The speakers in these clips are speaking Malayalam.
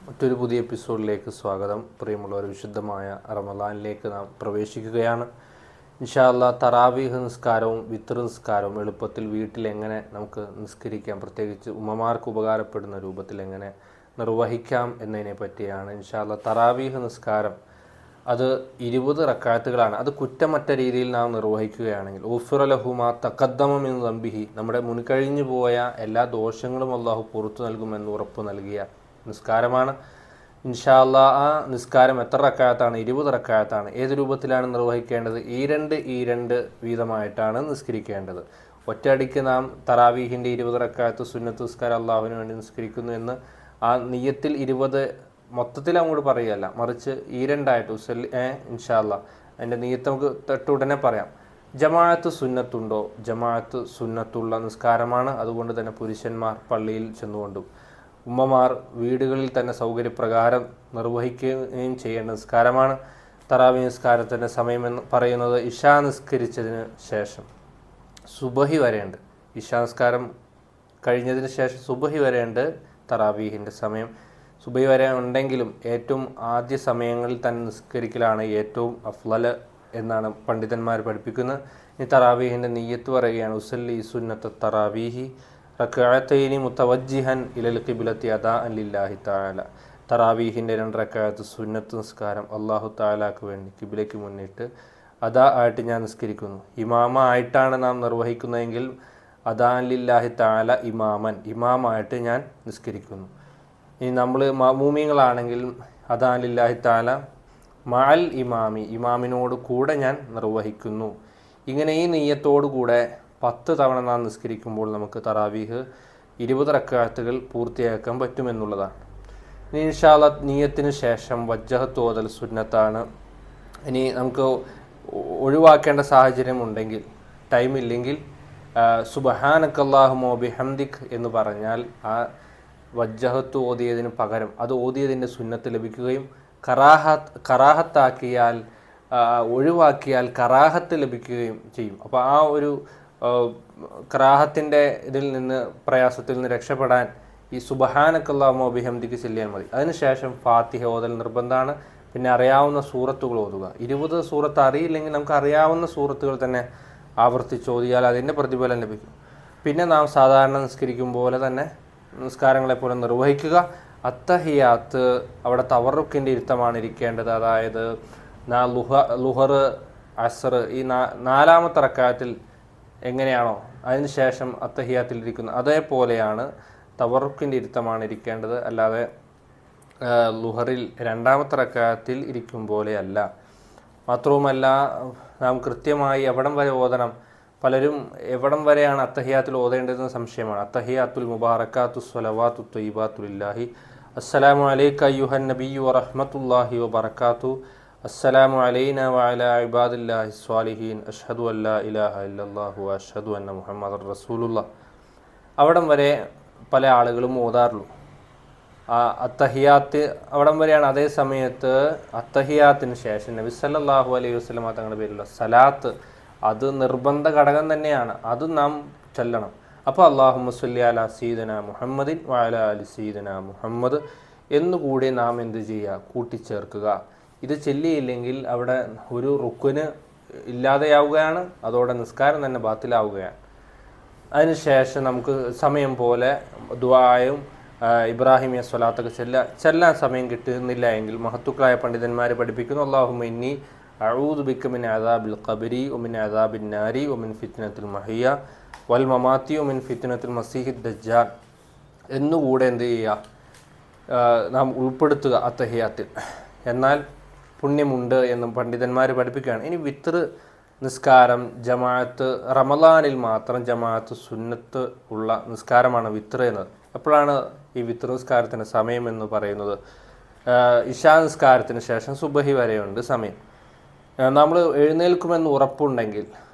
മറ്റൊരു പുതിയ എപ്പിസോഡിലേക്ക് സ്വാഗതം. പ്രിയമുള്ളവർ, വിശുദ്ധമായ റമദാനിലേക്ക് നാം പ്രവേശിക്കുകയാണ്. ഇൻഷാ അല്ലാഹ് തറാവീഹ് നിസ്കാരവും വിത്ർ നിസ്കാരവും എളുപ്പത്തിൽ വീട്ടിൽ എങ്ങനെ നമുക്ക് നിസ്കരിക്കാം, പ്രത്യേകിച്ച് ഉമ്മമാർക്ക് ഉപകാരപ്പെടുന്ന രൂപത്തിൽ എങ്ങനെ നിർവഹിക്കാം എന്നതിനെ പറ്റിയാണ്. ഇൻഷാ അല്ലാഹ് തറാവീഹ് നിസ്കാരം അത് 20 റക്അത്തുകളാണ്. അത് കുറ്റമറ്റ രീതിയിൽ നാം നിർവഹിക്കുകയാണെങ്കിൽ ഉഫ്റ ലഹു മാ തഖദ്ദമ മിൻ ദംബിഹി, നമ്മുടെ മുൻകഴിഞ്ഞു പോയ എല്ലാ ദോഷങ്ങളും അള്ളാഹു പുറത്തു നൽകുമെന്ന് ഉറപ്പ് നൽകിയ നിസ്കാരമാണ്. ഇൻഷാ അല്ലാഹ് ആ നിസ്കാരം എത്ര റക്അത്താണ്? 20 റക്അത്താണ്. ഏത് രൂപത്തിലാണ് നിർവഹിക്കേണ്ടത്? ഈ രണ്ട് വീതമായിട്ടാണ് നിസ്കരിക്കേണ്ടത്. ഒറ്റയടിക്ക് നാം തറാവീഹിൻ്റെ 20 റക്അത്ത് സുന്നത്ത് നിസ്കാരം അള്ളാഹുവിന് വേണ്ടി നിസ്കരിക്കുന്നു എന്ന് ആ നിയ്യത്തിൽ 20 മൊത്തത്തിൽ അങ്ങോട്ട് പറയുകയല്ല, മറിച്ച് രണ്ടായിട്ട് ഇൻഷാ അല്ലാഹ് അതിൻ്റെ നിയ്യത്ത് നമുക്ക് തൊട്ടുടനെ പറയാം. ജമാഅത്ത് സുന്നത്തുണ്ടോ? ജമാഅത്ത് സുന്നത്തുള്ള നിസ്കാരമാണ്. അതുകൊണ്ട് തന്നെ പുരുഷന്മാർ പള്ളിയിൽ ചെന്നുകൊണ്ടും ഉമ്മമാർ വീടുകളിൽ തന്നെ സൗകര്യപ്രകാരം നിർവഹിക്കുകയും ചെയ്യേണ്ട നിസ്കാരമാണ്. തറാവി നിസ്കാരത്തിൻ്റെ സമയമെന്ന് പറയുന്നത് ഇശാ നിസ്കരിച്ചതിന് ശേഷം സുബഹി വരെയുണ്ട്. ഇശാ നിസ്കാരം കഴിഞ്ഞതിന് ശേഷം സുബഹി വരെയുണ്ട് തറാവീഹിൻ്റെ സമയം. സുബഹി വരെ ഉണ്ടെങ്കിലും ഏറ്റവും ആദ്യ സമയങ്ങളിൽ തന്നെ നിസ്കരിക്കലാണ് ഏറ്റവും അഫ്ളൽ എന്നാണ് പണ്ഡിതന്മാർ പഠിപ്പിക്കുന്നത്. ഇനി തറാവീഹിൻ്റെ നിയ്യത്ത് പറയുകയാണ്, ഉസല്ലി സുന്നത്ത തറാവീഹി റക്അത്തൈനി മുതവജ്ജിഹൻ ഇലൽ ഖിബ്ലത്തി അദാഅൻ ലില്ലാഹി തആല. തറാവീഹിൻ്റെ 2 റക്അത്ത് സുന്നത്ത് നിസ്കാരം അല്ലാഹു തആലാക്ക് വേണ്ടി ഖിബ്ലയ്ക്ക് മുന്നിട്ട് അദാ ആയിട്ട് ഞാൻ നിസ്കരിക്കുന്നു. ഇമാമ ആയിട്ടാണ് നാം നിർവഹിക്കുന്നതെങ്കിൽ അദാഅൻ ലില്ലാഹി തആല ഇമാമായിട്ട് ഞാൻ നിസ്കരിക്കുന്നു. ഇനി നമ്മൾ മഅ്മൂമീങ്ങളാണെങ്കിൽ അദാഅൻ ലില്ലാഹി തആല മഅൽ ഇമാമിനോട് കൂടെ ഞാൻ നിർവഹിക്കുന്നു. ഇങ്ങനെ ഈ നിയ്യത്തോടു കൂടെ 10 തവണ നാം നിസ്കരിക്കുമ്പോൾ നമുക്ക് തറാവീഹ് 20 റക്അത്തുകൾ പൂർത്തിയാക്കാൻ പറ്റുമെന്നുള്ളതാണ്. ഇനി ഇൻഷാ അല്ലാഹ് നിയ്യത്തിന് ശേഷം വജ്ജഹത്ത് ഓതൽ സുന്നത്താണ്. ഇനി നമുക്ക് ഒഴിവാക്കേണ്ട സാഹചര്യം ഉണ്ടെങ്കിൽ, ടൈമില്ലെങ്കിൽ സുബ്ഹാനക്കല്ലാഹുമ്മ വബിഹംദിക് എന്ന് പറഞ്ഞാൽ ആ വജ്ജഹത്ത് ഓതിയതിന് പകരം അത് ഓതിയതിൻ്റെ സുന്നത്ത് ലഭിക്കുകയും കറാഹത്താക്കിയാൽ ഒഴിവാക്കിയാൽ കറാഹത്ത് ലഭിക്കുകയും ചെയ്യും. അപ്പോൾ ആ ഒരു കറാഹത്തിൻ്റെ ഇതിൽ നിന്ന്, പ്രയാസത്തിൽ നിന്ന് രക്ഷപ്പെടാൻ ഈ സുബ്ഹാനക്കല്ലാഹുമ്മ വബിഹംദിക് ചൊല്ലിയാൽ മതി. അതിനുശേഷം ഫാത്തിഹ ഓതൽ നിർബന്ധമാണ്. പിന്നെ അറിയാവുന്ന സൂറത്തുകൾ ഓതുക. 20 സൂറത്ത് അറിയില്ലെങ്കിൽ നമുക്ക് അറിയാവുന്ന സൂറത്തുകൾ തന്നെ ആവർത്തിച്ച് ഓതിയാൽ അതിൻ്റെ പ്രതിഫലം ലഭിക്കും. പിന്നെ നാം സാധാരണ നിസ്കരിക്കും പോലെ തന്നെ നിസ്കാരങ്ങളെപ്പോലെ നിർവഹിക്കുക. അത്തഹിയാത്ത് അവിടെ തവറുക്കിൻ്റെ ഇരുത്തമാണ് ഇരിക്കേണ്ടത്. അതായത് ലുഹർ, അസ്ർ ഈ 4-ാമത്തെ റക്അത്തിൽ എങ്ങനെയാണോ അതിന് ശേഷം അത്തഹിയാത്തിൽ ഇരിക്കുന്നത് അതേപോലെയാണ് തവറുക്കിൻ്റെ ഇരുത്തമാണ് ഇരിക്കേണ്ടത്. അല്ലാതെ ലുഹറിൽ 2-ാമത്തെ റക്അത്തിൽ ഇരിക്കും പോലെയല്ല. മാത്രവുമല്ല നാം കൃത്യമായി എവിടം വരെ ഓതണം, പലരും എവിടം വരെയാണ് അത്തഹിയാത്തിൽ ഓതേണ്ടതെന്ന് സംശയമാണ്. അത്തഹിയാത്തുൽ മുബാറക്കാത്തു സ്വലവാത്തു ത്വയ്യിബാത്തു ലില്ലാഹി അസ്സലാമു അലൈക അയ്യുഹൻ നബിയ്യു വറഹ്മത്തുള്ളാഹി വബറകാതുഹു അസ്സലാമു അലൈനാ വഅലാ ഇബാദില്ലാഹി സ്വാലിഹീൻ അഷ്ഹദു അല്ലാ ഇലാഹ ഇല്ലല്ലാഹു വഅഷ്ഹദു അന്ന മുഹമ്മദർ റസൂലുള്ളാഹ്. അവിടം വരെ പല ആളുകളും ഓതാറുള്ളൂ. അത്തഹിയാത്ത് അവിടം വരെയാണ്. അതേ സമയത്ത് അത്തഹിയാത്തിന് ശേഷം നബി സല്ലല്ലാഹു അലൈഹി വസല്ലം തങ്ങളുടെ പേരിലുള്ള സലാത്ത് അത് നിർബന്ധ ഘടകം തന്നെയാണ്. അത് നാം ചൊല്ലണം. അപ്പോൾ അല്ലാഹുമ്മ സ്വല്ലി അലാ സയ്യിദിനാ മുഹമ്മദിൻ വഅലാ ആലി സയ്യിദിനാ മുഹമ്മദ് എന്നുകൂടി നാം എന്ത് ചെയ്യുക? കൂട്ടിച്ചേർക്കുക. ഇത് ചൊല്ലിയില്ലെങ്കിൽ അവിടെ ഒരു റുക്ന് ഇല്ലാതെയാവുകയാണ്. അതോടെ നിസ്കാരം തന്നെ ബാത്തിലാവുകയാണ്. അതിനുശേഷം നമുക്ക് സമയം പോലെ ദുആയും ഇബ്രാഹിമിയ സ്വലാത്തൊക്കെ ചെല്ലാൻ സമയം കിട്ടുന്നില്ല എങ്കിൽ മഹത്തുക്കളായ പണ്ഡിതന്മാർ പഠിപ്പിക്കുന്നു, അല്ലാഹുമ്മ ഇന്നി അഊദു ബിക മിൻ അദാബിൽ ഖബ്രി വമിൻ അദാബിൻ നാരി വമിൻ ഫിത്നത്തിൽ മഹിയ വൽ മമാത്തി വമിൻ ഫിത്നത്തിൽ മസീഹിദ് ദജ്ജാൽ എന്നുകൂടെ എന്ത് ചെയ്യുക? നാം ഉൾപ്പെടുത്തുക അത്തഹിയാത്തിൽ. എന്നാൽ പുണ്യമുണ്ട് എന്നും പണ്ഡിതന്മാർ പഠിപ്പിക്കുകയാണ്. ഇനി വിത്ർ നിസ്കാരം ജമാഅത്ത്, റമളാനിൽ മാത്രം ജമാഅത്ത് സുന്നത്ത് ഉള്ള നിസ്കാരമാണ് വിത്ർ എന്നത്. എപ്പോഴാണ് ഈ വിത്ർ നിസ്കാരത്തിൻ്റെ സമയം എന്ന് പറയുന്നത്? ഇശാ നിസ്കാരത്തിന് ശേഷം സുബഹി വരെയുണ്ട് സമയം. നമ്മൾ എഴുന്നേൽക്കുമെന്ന് ഉറപ്പുണ്ടെങ്കിൽ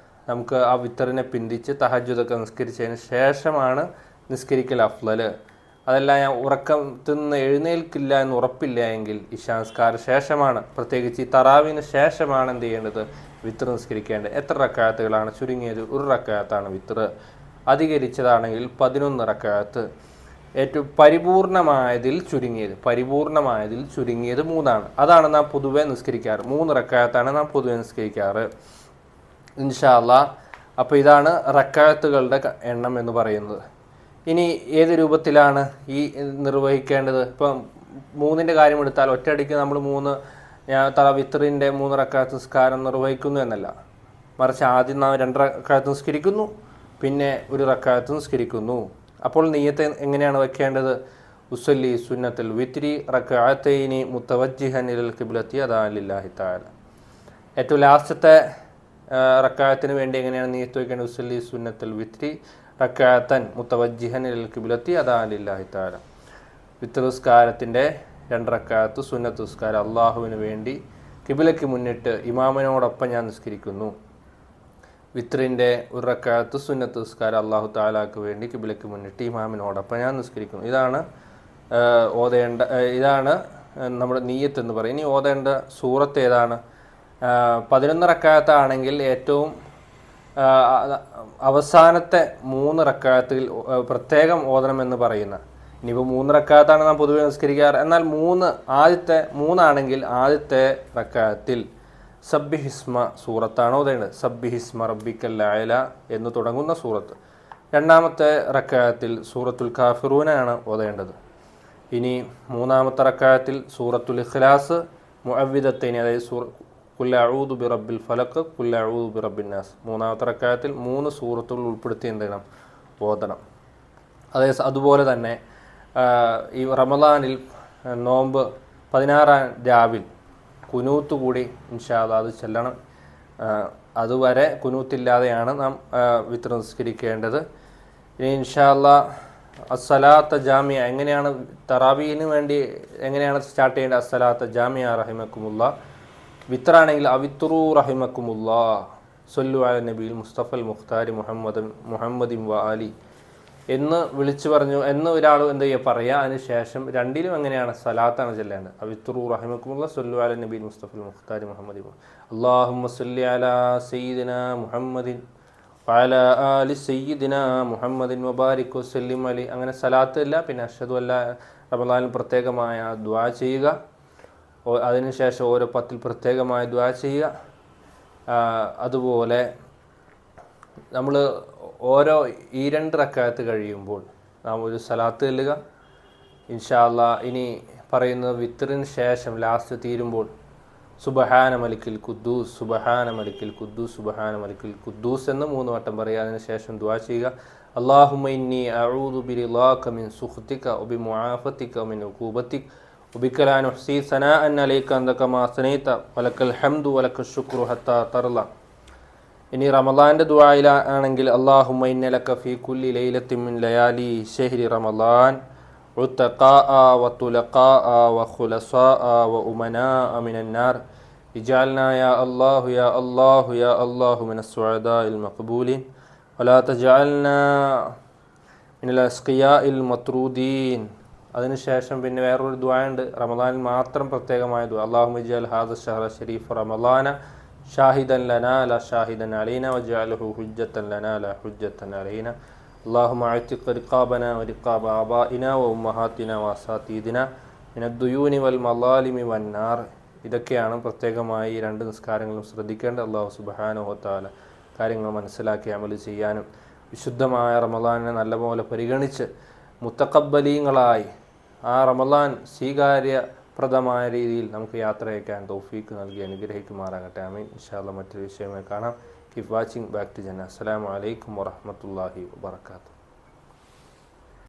നമുക്ക് ആ വിത്തറിനെ പിന്തിച്ച് തഹജ്ജുദൊക്കെ നിസ്കരിച്ചതിന് ശേഷമാണ് നിസ്കരിക്കൽ അഫ്ളൽ. അതല്ല, ഞാൻ ഉറക്കത്തിൽ നിന്ന് എഴുന്നേൽക്കില്ല എന്ന് ഉറപ്പില്ല എങ്കിൽ ഇശാ നിസ്കാര ശേഷമാണ്, പ്രത്യേകിച്ച് ഈ തറാവിന് ശേഷമാണ് എന്ത് ചെയ്യേണ്ടത്? വിത്തർ നിസ്കരിക്കേണ്ടത്. എത്ര റക്അത്തുകളാണ്? ചുരുങ്ങിയത് 1 റക്അത്താണ് വിത്തർ. അധികരിച്ചതാണെങ്കിൽ 11 റക്അത്ത്. ഏറ്റവും പരിപൂർണമായതിൽ ചുരുങ്ങിയത് 3 അതാണ് നാം പൊതുവെ നിസ്കരിക്കാറ്. 3 റക്അത്താണ് നാം പൊതുവെ നിസ്കരിക്കാറ് ഇൻഷാ അല്ലാഹ്. അപ്പോൾ ഇതാണ് റക്അത്തുകളുടെ എണ്ണം എന്ന് പറയുന്നത്. ഇനി ഏത് രൂപത്തിലാണ് ഈ നിർവഹിക്കേണ്ടത്? ഇപ്പം 3ൻ്റെ കാര്യം എടുത്താൽ ഒറ്റയടിക്ക് നമ്മൾ വിത്റിൻ്റെ 3 റക്അത്ത് നിസ്കാരം നിർവഹിക്കുന്നു എന്നല്ല, മറിച്ച് ആദ്യം നാം 2 റക്അത്ത് നിസ്കരിക്കുന്നു, പിന്നെ 1 റക്അത്ത് നിസ്കരിക്കുന്നു. അപ്പോൾ നിയ്യത്ത് എങ്ങനെയാണ് വെക്കേണ്ടത്? ഉസല്ലി സുന്നത്തുൽ വിത്രി റക്അത്തൈനി മുതവജ്ജിഹൻ ഇലൽ ഖിബ്ലത്തി അദാൻ ലില്ലാഹി തആല. ഏറ്റവും ലാസ്റ്റത്തെ റക്അത്തിന് വേണ്ടി എങ്ങനെയാണ് നിയ്യത്ത് വെക്കേണ്ടത്? ഉസല്ലി സുന്നത്തുൽ വിത്രി റക്അത്തൻ മുതവജ്ജിഹൻ ഇലൽ ഖിബ്ലത്തി അദാൻ ലില്ലാഹി തആല. വിത്ർ നിസ്കാരത്തിൻ്റെ 2 റക്അത്ത് സുന്നത്ത് നിസ്കാരം അള്ളാഹുവിന് വേണ്ടി ഖിബ്ലയ്ക്ക് മുന്നിട്ട് ഇമാമിനോടൊപ്പം ഞാൻ നിസ്കരിക്കുന്നു. വിത്രിൻ്റെ 1 റക്അത്ത് സുന്നത്ത് നിസ്കാരം അള്ളാഹു തആലാക്ക് വേണ്ടി ഖിബ്ലയ്ക്ക് മുന്നിട്ട് ഇമാമിനോടൊപ്പം ഞാൻ നിസ്കരിക്കുന്നു. ഇതാണ് നമ്മുടെ നിയ്യത്ത് എന്ന് പറയും. ഇനി ഓതേണ്ട സൂറത്ത് ഏതാണ്? 11 റക്അത്താണെങ്കിൽ ഏറ്റവും അവസാനത്തെ 3 റക്അത്തിൽ പ്രത്യേകം ഓതണമെന്ന് പറയുന്ന, ഇനിയിപ്പോൾ 3 റക്അത്താണ് നാം പൊതുവെ നിസ്കരിക്കാറ്. എന്നാൽ ആദ്യത്തെ 3 ആദ്യത്തെ റക്അത്തിൽ സബ്ബിഹിസ്മ സൂറത്താണ് ഓതേണ്ടത്. സബ്ബിഹിസ്മ റബ്ബിക്കൽ അഅല എന്ന് തുടങ്ങുന്ന സൂറത്ത്. 2ാമത്തെ റക്അത്തിൽ സൂറത്തുൽ കാഫിറൂനാണ് ഓതേണ്ടത്. ഇനി 3ാമത്തെ റക്അത്തിൽ സൂറത്തുൽ ഇഖ്ലാസ് മുഅവ്വിദത്തൈനി, അതായത് ഖുൽ അഊദു ബിറബ്ബിൽ ഫലഖ്, ഖുൽ അഊദു ബിറബ്ബിൻ നാസ്. 3ാമത്തെ റക്അത്തിൽ 3 സൂറത്തുകൾ ഉൾപ്പെടുത്തി ഓതണം. അതുപോലെ തന്നെ ഈ റമദാനിൽ നോമ്പ് 16-ാം രാവിൽ കുനൂത്ത് കൂടി ഇൻഷാ അല്ലാഹ് അത് ചെല്ലണം. അതുവരെ കുനൂത്തില്ലാതെയാണ് നാം വിത്ർ നിസ്കരിക്കേണ്ടത്. ഇനി ഇൻഷാ അല്ലാഹ് അസ്സലാത്ത ജാമിയ എങ്ങനെയാണ് തറാവീഹിന് വേണ്ടി എങ്ങനെയാണ് സ്റ്റാർട്ട് ചെയ്യേണ്ടത്? അസ്സലാത്ത ജാമിയ റഹിമക്കുമുല്ലാ. വിത്റാണെങ്കിൽ അവിത്രു റഹിമക്കുമുല്ലാ സല്ലു അല നബിയിൽ മുസ്തഫൽ മുഖ്താരി മുഹമ്മദിൻ വ ആലി എന്ന് വിളിച്ചു പറഞ്ഞു എന്ന് ഒരാൾ പറയുക. അതിന് ശേഷം 2ലും എങ്ങനെയാണ്? സലാത്താണ് ചെല്ലേണ്ടത്. അവിത്രു റഹിമക്കുമുല്ലാ സല്ലു അല നബിയിൽ മുസ്തഫൽ മുഖ്താരി മുഹമ്മദിൻ അല്ലാഹുമ്മ സല്ലി അലാ സയ്യിദിനാ മുഹമ്മദിൻ വഅലാ ആലി സയ്യിദിനാ മുഹമ്മദിൻ വബാരിക് വസല്ലിം അലി. അങ്ങനെ സലാത്ത് ഇല്ല. പിന്നെ അഷ്ഹദു അല്ലാ റമദാനിൽ പ്രത്യേകമായ ദുആ ചെയ്യുക. അതിനുശേഷം ഓരോ 10ൽ പ്രത്യേകമായ ദുആ ചെയ്യുക. അതുപോലെ നമ്മൾ ഓരോ ഈ 2 റക്അത്ത് കഴിയുമ്പോൾ നാം ഒരു സലാത്ത് ചെല്ലുക ഇൻഷാ അല്ലാഹ്. ഇനി പറയുന്നത് വിത്റിന് ശേഷം ലാസ്റ്റ് തീരുമ്പോൾ സുബ്ഹാന മലിക്കിൽ ഖുദ്ദൂസ്, സുബ്ഹാന മലിക്കിൽ ഖുദ്ദൂസ്, സുബ്ഹാന മലിക്കിൽ ഖുദ്ദൂസ് എന്ന് 3 വട്ടം പറയുക. അതിനുശേഷം ദുആ ചെയ്യുക. അല്ലാഹുമ്മ ഇന്നി അഊദു ബിറിളാക മിൻ സുഖ്തിക വബിമുആഫതിക മിൻ ഉഖൂബതിക വബിക ലാ നുഹ്സി സനാഅൻ അലൈക അൻത കമാ അസ്നൈത വലക്കൽ ഹംദു വലക്കൽ ശുക്രു ഹത്താ തർള. ഇനി റമദാൻ്റെ ദുആയിലാണെങ്കിൽ അല്ലാഹുമ്മ ഇന്ന ലക ഫീ കുല്ലി ലൈലത്തിൻ മിൻ ലയാലി ശഹ്രി റമദാൻ ഉതഖാഅ വതുലഖാഅ വഖുലസാഅ വഉമനാഅ മിനൻ നാർ ഇജഅൽനാ യാ അല്ലാഹു യാ അല്ലാഹു യാ അല്ലാഹു മിനസ് സുഅദാഇൽ മഖ്ബൂലിൻ വലാ തജഅൽനാ മിനൽ അസ്ഖിയാഇൽ മത്രൂദീൻ. അതിനുശേഷം പിന്നെ വേറൊരു ദുആ ഉണ്ട്, റമദാനിൽ മാത്രം പ്രത്യേകമായ ദുആ. അല്ലാഹുമ്മ ഇജ്അൽ ഹാദ ശഹ്റ ശരീഫ റമദാന ഷാഹിദൻ ലനാ ലാ ഷാഹിദൻ അലൈനാ വജഅൽഹു ഹുജ്ജത്തൻ ലനാ ലാ ഹുജ്ജത്തൻ അലൈനാ അല്ലാഹുമ്മ അഅ്തിഖ് റിഖാബനാ വരിഖാബ ആബാഇനാ വഉമ്മഹാത്തിനാ വഅസാതീദിനാ മിനദ്ദുയൂനി വൽ മളാലിമി വന്നാർ. ഇതൊക്കെയാണ് പ്രത്യേകമായി 2 നിസ്കാരങ്ങളും ശ്രദ്ധിക്കേണ്ടത്. അല്ലാഹു സുബ്ഹാനഹു വ തആല കാര്യങ്ങൾ മനസ്സിലാക്കി അമൽ ചെയ്യാനും വിശുദ്ധമായ റമദാനിനെ നല്ലപോലെ പരിഗണിച്ച് മുത്തഖബ്ബലീങ്ങളായി ആ റമദാൻ സ്വീകാര്യപ്രദമായ രീതിയിൽ നമുക്ക് യാത്ര അയക്കാൻ തൗഫീക്ക് നൽകി അനുഗ്രഹിക്കുമാറാകട്ടെ. ആമീൻ. ഇൻഷാ അല്ലാഹ് മറ്റൊരു വിഷയമായി കാണാം. കീപ് വാച്ചിങ് ബാക്ക് ടു ജന്ന. അസ്സലാമു അലൈക്കും വറഹ്മത്തുള്ളാഹി വബറകാതുഹു.